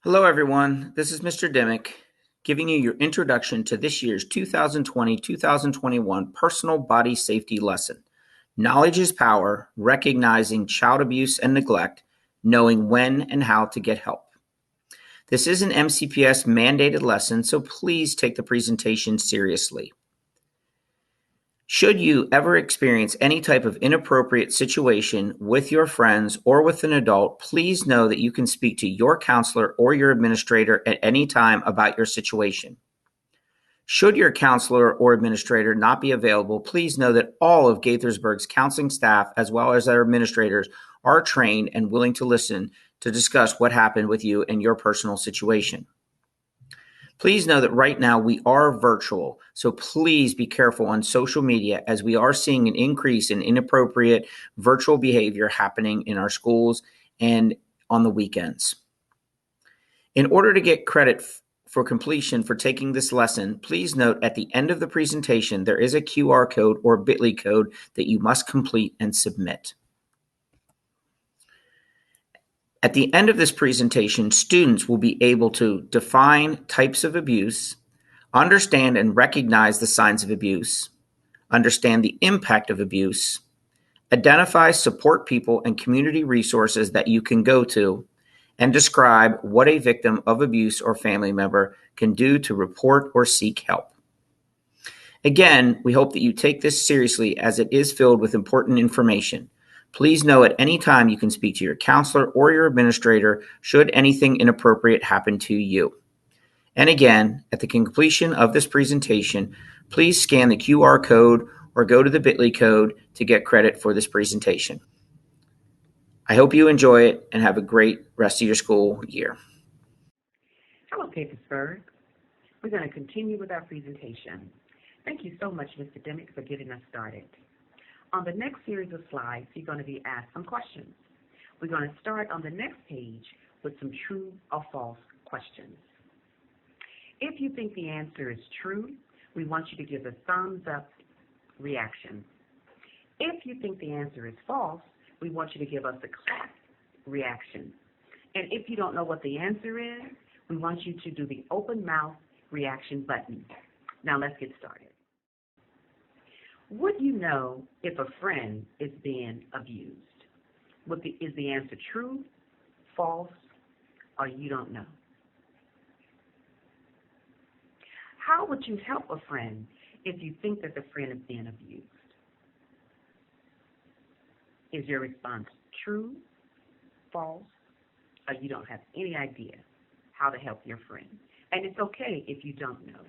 Hello, everyone. This is Mr. Dimick giving you your introduction to this year's 2020-2021 Personal Body Safety Lesson. Knowledge is power, recognizing child abuse and neglect, knowing when and how to get help. This is an MCPS mandated lesson, so please take the presentation seriously. Should you ever experience any type of inappropriate situation with your friends or with an adult, please know that you can speak to your counselor or your administrator at any time about your situation. Should your counselor or administrator not be available, please know that all of Gaithersburg's counseling staff, as well as our administrators, are trained and willing to listen to discuss what happened with you and your personal situation. Please know that right now we are virtual, so please be careful on social media as we are seeing an increase in inappropriate virtual behavior happening in our schools and on the weekends. In order to get credit for completion for taking this lesson, please note at the end of the presentation there is a QR code or bit.ly code that you must complete and submit. At the end of this presentation, students will be able to define types of abuse, understand and recognize the signs of abuse, understand the impact of abuse, identify support people and community resources that you can go to, and describe what a victim of abuse or family member can do to report or seek help. Again, we hope that you take this seriously as it is filled with important information. Please know at any time you can speak to your counselor or your administrator should anything inappropriate happen to you. And again, at the completion of this presentation, please scan the QR code or go to the bit.ly code to get credit for this presentation. I hope you enjoy it and have a great rest of your school year. Hello, Gaithersburg. We're going to continue with our presentation. Thank you so much, Mr. Dimick, for getting us started. On the next series of slides, you're going to be asked some questions. We're going to start on the next page with some true or false questions. If you think the answer is true, we want you to give a thumbs up reaction. If you think the answer is false, we want you to give us a clap reaction. And if you don't know what the answer is, we want you to do the open mouth reaction button. Now let's get started. Would you know if a friend is being abused? Is the answer true, false, or you don't know? How would you help a friend if you think that the friend is being abused? Is your response true, false, or you don't have any idea how to help your friend? And it's okay if you don't know.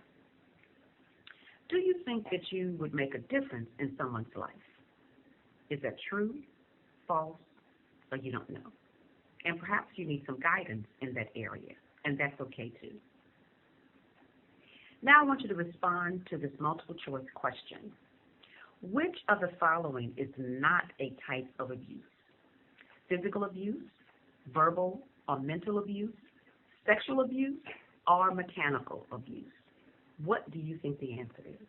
Do you think that you would make a difference in someone's life? Is that true, false, or you don't know? And perhaps you need some guidance in that area, and that's okay too. Now I want you to respond to this multiple choice question. Which of the following is not a type of abuse? Physical abuse, verbal or mental abuse, sexual abuse, or mechanical abuse? What do you think the answer is?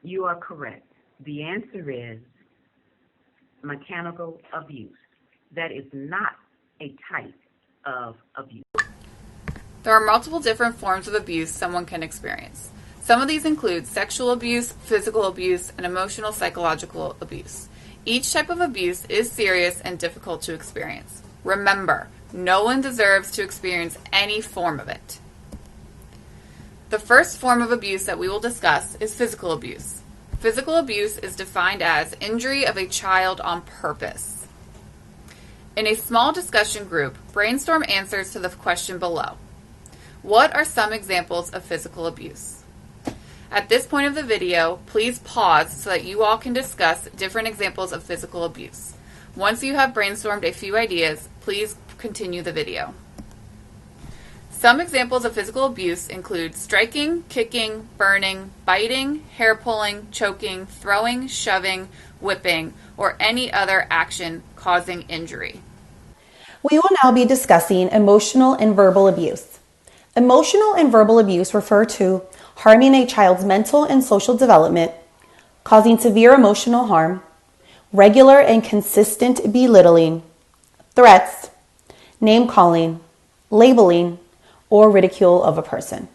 You are correct. The answer is mechanical abuse. That is not a type of abuse. There are multiple different forms of abuse someone can experience. Some of these include sexual abuse, physical abuse, and emotional psychological abuse. Each type of abuse is serious and difficult to experience. Remember, no one deserves to experience any form of it. The first form of abuse that we will discuss is physical abuse. Physical abuse is defined as injury of a child on purpose. In a small discussion group, brainstorm answers to the question below. What are some examples of physical abuse? At this point of the video, please pause so that you all can discuss different examples of physical abuse. Once you have brainstormed a few ideas, please continue the video. Some examples of physical abuse include striking, kicking, burning, biting, hair pulling, choking, throwing, shoving, whipping, or any other action causing injury. We will now be discussing emotional and verbal abuse. Emotional and verbal abuse refer to harming a child's mental and social development, causing severe emotional harm, regular and consistent belittling, threats, name-calling, labeling, or ridicule of a person.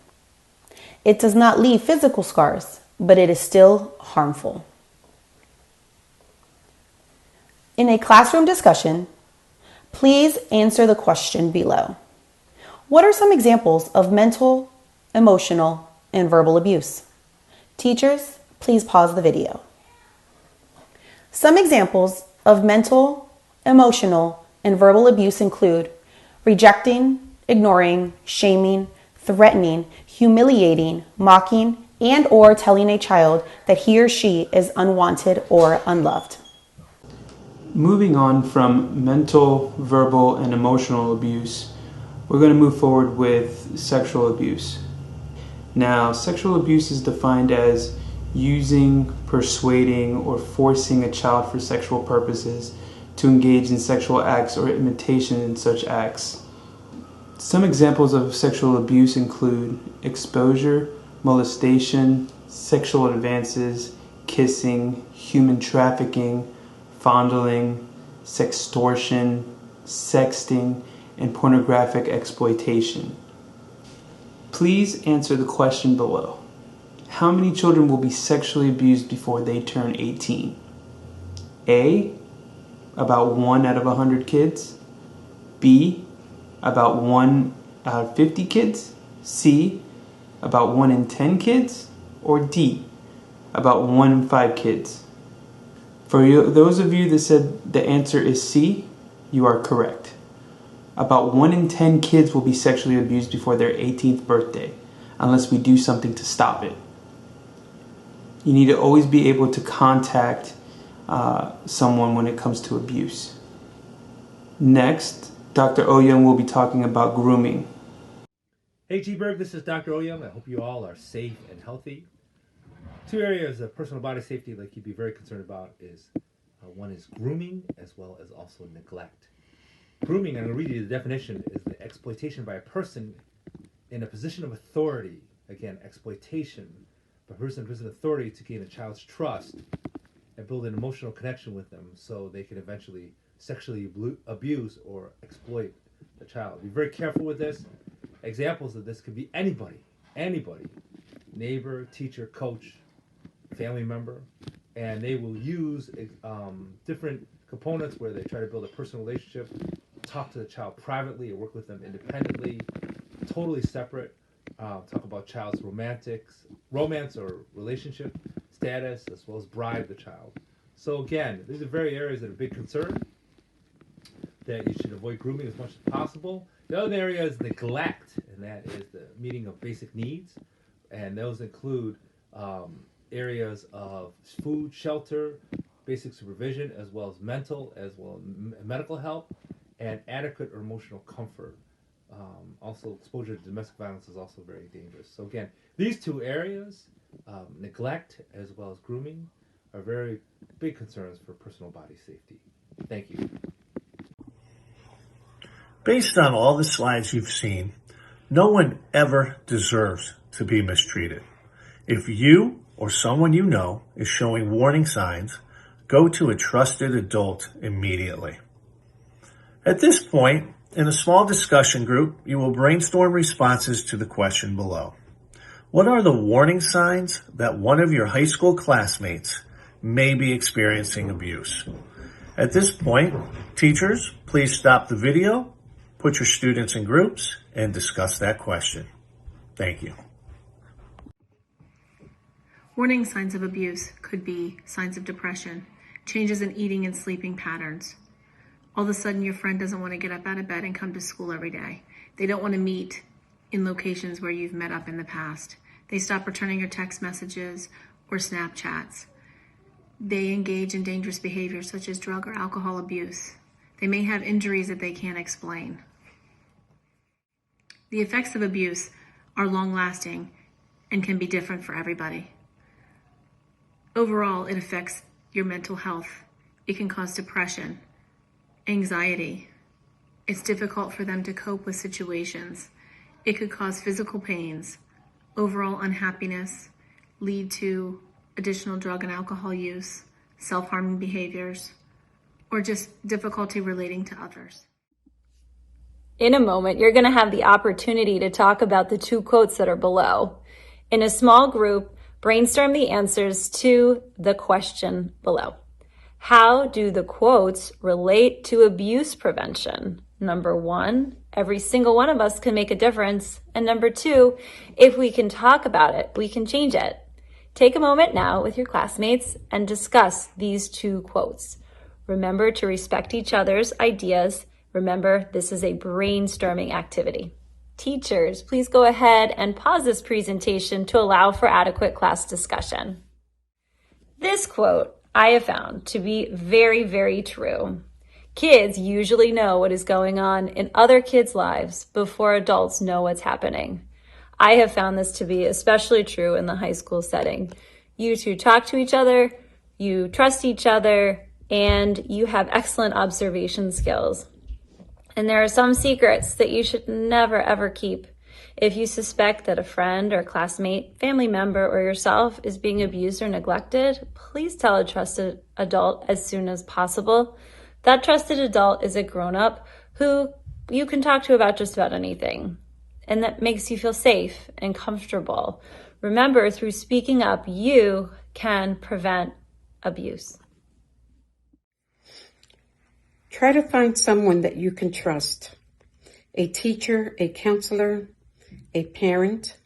It does not leave physical scars, but it is still harmful. In a classroom discussion, please answer the question below. What are some examples of mental, emotional, and verbal abuse? Teachers, please pause the video. Some examples of mental, emotional, and verbal abuse include rejecting, ignoring, shaming, threatening, humiliating, mocking, and or telling a child that he or she is unwanted or unloved. Moving on from mental, verbal, and emotional abuse, we're going to move forward with sexual abuse. Now, sexual abuse is defined as using, persuading, or forcing a child for sexual purposes to engage in sexual acts or imitation in such acts. Some examples of sexual abuse include exposure, molestation, sexual advances, kissing, human trafficking, fondling, sextortion, sexting, and pornographic exploitation. Please answer the question below. How many children will be sexually abused before they turn 18? A, about 1 out of 100 kids. B, about 1 out of 50 kids. C, about 1 in 10 kids. Or D, about 1 in 5 kids. For those of you that said the answer is C, you are correct. About 1 in 10 kids will be sexually abused before their 18th birthday, unless we do something to stop it. You need to always be able to contact someone when it comes to abuse. Next, Dr. Oyung will be talking about grooming. Hey G-Berg, this is Dr. Oyung. I hope you all are safe and healthy. 2 areas of personal body safety like you'd be very concerned about is one is grooming as well as also neglect. Grooming, I'm going to read you the definition, is the exploitation by a person in a position of authority. Again, exploitation by a person in a position of authority to gain a child's trust and build an emotional connection with them so they can eventually sexually abuse or exploit the child. Be very careful with this. Examples of this could be anybody, neighbor, teacher, coach, family member, and they will use different components where they try to build a personal relationship, talk to the child privately or work with them independently, totally separate, talk about child's romance or relationship status, as well as bribe the child. So again, these are very areas that are a big concern that you should avoid grooming as much as possible. The other area is neglect, and that is the meeting of basic needs, and those include areas of food, shelter, basic supervision, as well as mental, as well as medical help, and adequate or emotional comfort. Also, exposure to domestic violence is also very dangerous. So again, these 2 areas, neglect as well as grooming, are very big concerns for personal body safety. Thank you. Based on all the slides you've seen, no one ever deserves to be mistreated. If you or someone you know is showing warning signs, go to a trusted adult immediately. At this point, in a small discussion group, you will brainstorm responses to the question below. What are the warning signs that one of your high school classmates may be experiencing abuse? At this point, teachers, please stop the video, put your students in groups, and discuss that question. Thank you. Warning signs of abuse could be signs of depression, changes in eating and sleeping patterns. All of a sudden, your friend doesn't want to get up out of bed and come to school every day. They don't want to meet in locations where you've met up in the past. They stop returning your text messages or Snapchats. They engage in dangerous behaviors such as drug or alcohol abuse. They may have injuries that they can't explain. The effects of abuse are long-lasting and can be different for everybody. Overall, it affects your mental health. It can cause depression, anxiety. It's difficult for them to cope with situations. It could cause physical pains, overall unhappiness, lead to additional drug and alcohol use, self-harming behaviors, or just difficulty relating to others. In a moment, you're going to have the opportunity to talk about the 2 quotes that are below. In a small group, brainstorm the answers to the question below. How do the quotes relate to abuse prevention? Number 1, every single one of us can make a difference. And number 2, if we can talk about it, we can change it. Take a moment now with your classmates and discuss these 2 quotes. Remember to respect each other's ideas. Remember, this is a brainstorming activity. Teachers, please go ahead and pause this presentation to allow for adequate class discussion. This quote I have found to be very, very true. Kids usually know what is going on in other kids' lives before adults know what's happening. I have found this to be especially true in the high school setting. You 2 talk to each other, you trust each other, and you have excellent observation skills. And there are some secrets that you should never, ever keep. If you suspect that a friend or classmate, family member, or yourself is being abused or neglected, please tell a trusted adult as soon as possible. That trusted adult is a grown-up who you can talk to about just about anything, and that makes you feel safe and comfortable. Remember, through speaking up, you can prevent abuse. Try to find someone that you can trust. A teacher, a counselor, a parent,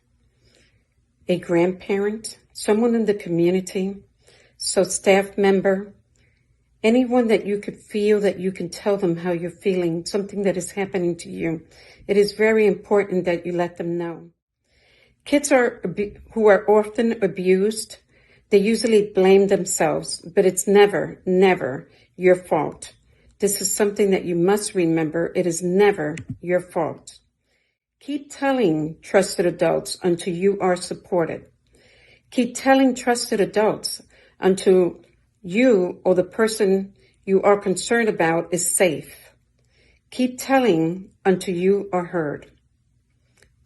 a grandparent, someone in the community, staff member, anyone that you could feel that you can tell them how you're feeling, something that is happening to you. It is very important that you let them know. Kids who are often abused, they usually blame themselves, but it's never, never your fault. This is something that you must remember. It is never your fault. Keep telling trusted adults until you are supported. Keep telling trusted adults until you or the person you are concerned about is safe. Keep telling until you are heard.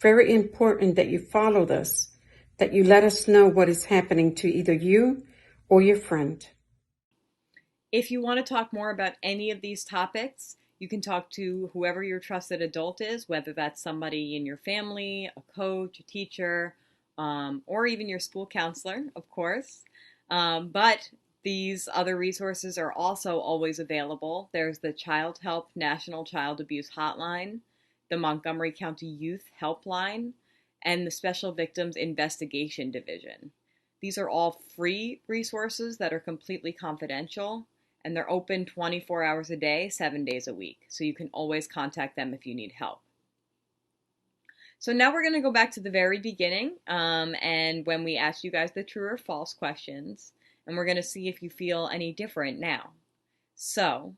Very important that you follow this, that you let us know what is happening to either you or your friend. If you want to talk more about any of these topics, you can talk to whoever your trusted adult is, whether that's somebody in your family, a coach, a teacher, or even your school counselor, of course. But these other resources are also always available. There's the Child Help National Child Abuse Hotline, the Montgomery County Youth Helpline, and the Special Victims Investigation Division. These are all free resources that are completely confidential, and they're open 24 hours a day, 7 days a week. So you can always contact them if you need help. So now we're going to go back to the very beginning, and when we asked you guys the true or false questions, and we're going to see if you feel any different now. So,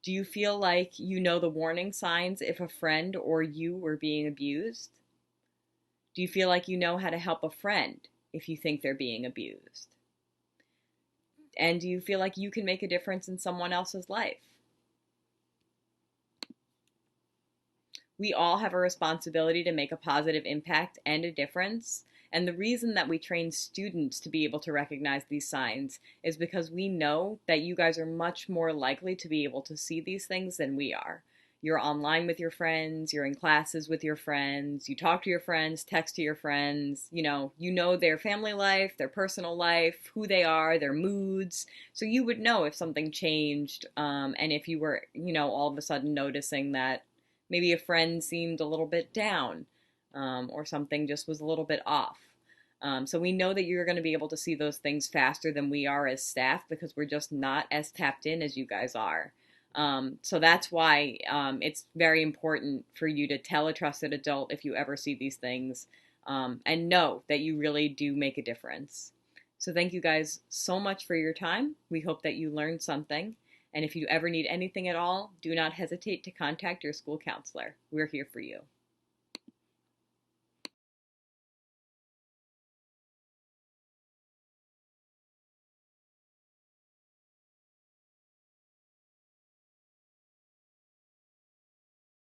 do you feel like you know the warning signs if a friend or you were being abused? Do you feel like you know how to help a friend if you think they're being abused? And do you feel like you can make a difference in someone else's life? We all have a responsibility to make a positive impact and a difference. And the reason that we train students to be able to recognize these signs is because we know that you guys are much more likely to be able to see these things than we are. You're online with your friends, you're in classes with your friends, you talk to your friends, text to your friends, you know their family life, their personal life, who they are, their moods. So you would know if something changed, and if you were, all of a sudden noticing that maybe a friend seemed a little bit down, or something just was a little bit off. So we know that you're going to be able to see those things faster than we are as staff because we're just not as tapped in as you guys are. So that's why it's very important for you to tell a trusted adult if you ever see these things, and know that you really do make a difference. So thank you guys so much for your time. We hope that you learned something. And if you ever need anything at all, do not hesitate to contact your school counselor. We're here for you.